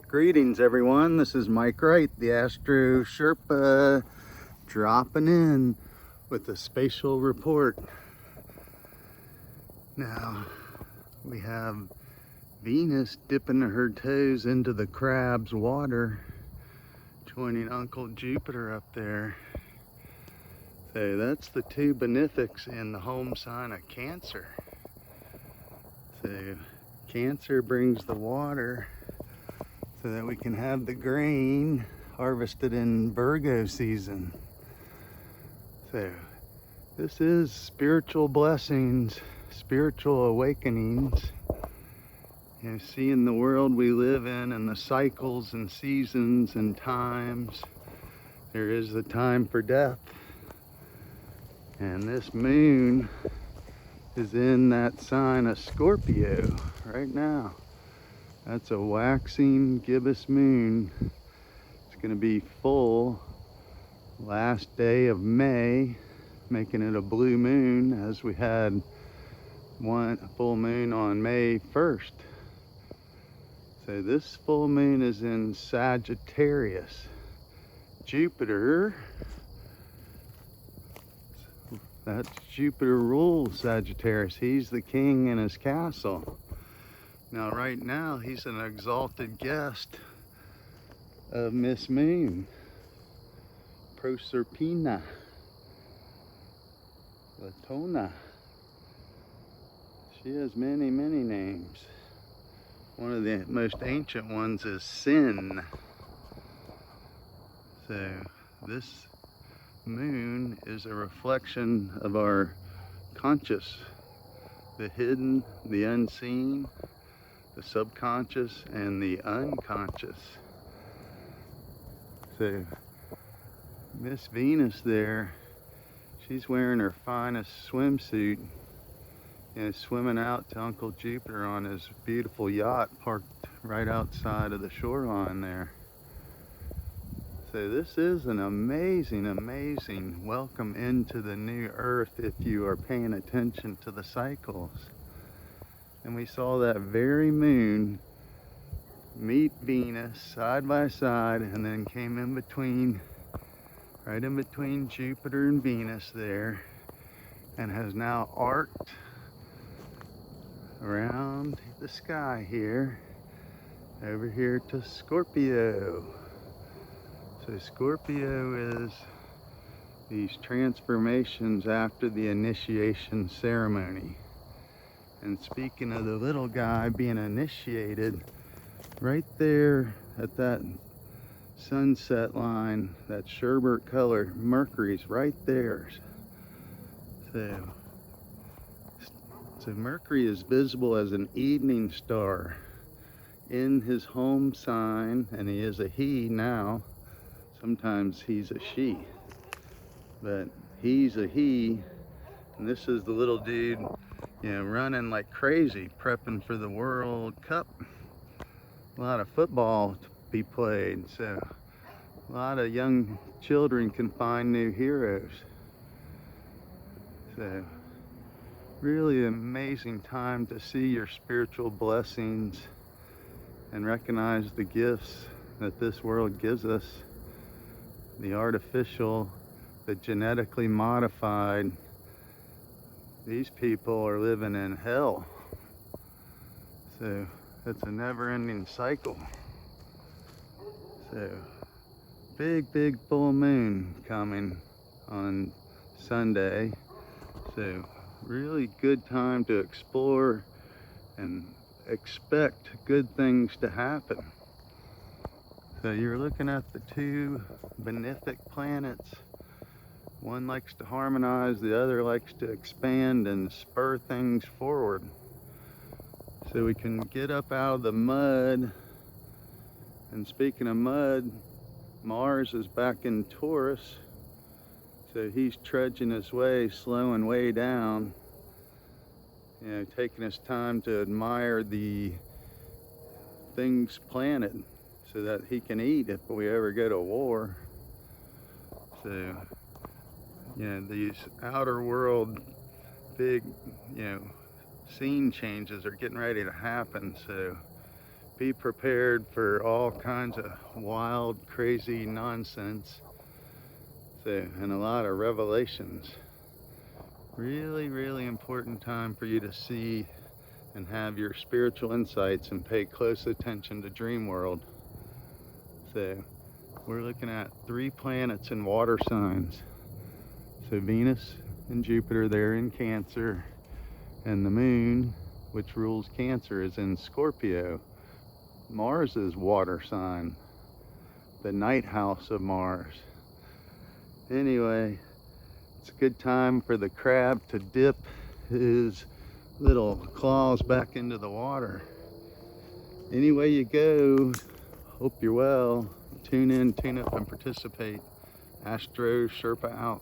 Greetings everyone, this is Mike Wright, the Astro Sherpa, dropping in with a spatial report. Now, we have Venus dipping her toes into the crab's water, joining Uncle Jupiter up there. So that's the two benefics in the home sign of Cancer. So Cancer brings the water so that we can have the grain harvested in Virgo season. So this is spiritual blessings, spiritual awakenings, you know, seeing the world we live in and the cycles and seasons and times. There is the time for death. And this moon is in that sign of Scorpio right now. That's a waxing gibbous moon. It's going to be full last day of May, making it a blue moon, as we had one full moon on May 1st. So this full moon is in Sagittarius. Jupiter, that's Jupiter rules Sagittarius. He's the king in his castle. Now, right now, he's an exalted guest of Miss Moon, Proserpina, Latona. She has many, many names. One of the most ancient ones is Sin. So, this moon is a reflection of our conscious, the hidden, the unseen, the subconscious and the unconscious. So Miss Venus there, she's wearing her finest swimsuit and swimming out to Uncle Jupiter on his beautiful yacht parked right outside of the shoreline there. So this is an amazing, amazing welcome into the new earth if you are paying attention to the cycles. And we saw that very moon meet Venus side by side, and then came in between, right in between Jupiter and Venus there, and has now arced around the sky here, over here to Scorpio. So Scorpio is these transformations after the initiation ceremony. And speaking of the little guy being initiated, right there at that sunset line, that sherbet color, Mercury's right there. So Mercury is visible as an evening star in his home sign, and he is a he now. Sometimes he's a she, but he's a he, and this is the little dude, you know, running like crazy, prepping for the World Cup. A lot of football to be played, so a lot of young children can find new heroes. So really amazing time to see your spiritual blessings and recognize the gifts that this world gives us. The artificial, the genetically modified. These people are living in hell. So it's a never-ending cycle. So big full moon coming on Sunday. So really good time to explore and expect good things to happen. So you're looking at the two benefic planets. One likes to harmonize, the other likes to expand and spur things forward. So we can get up out of the mud. And speaking of mud, Mars is back in Taurus. So he's trudging his way, slowing way down. You know, taking his time to admire the things planted so that he can eat if we ever go to war. So, you know, these outer world big, you know, scene changes are getting ready to happen. So be prepared for all kinds of wild, crazy nonsense. So, and a lot of revelations. Really, really important time for you to see and have your spiritual insights and pay close attention to dream world. So we're looking at 3 planets in water signs. So Venus and Jupiter, they're in Cancer, and the moon, which rules Cancer, is in Scorpio. Mars is water sign, the night house of Mars. Anyway, it's a good time for the crab to dip his little claws back into the water. Anyway you go, hope you're well. Tune in, tune up, and participate. Astro Sherpa out.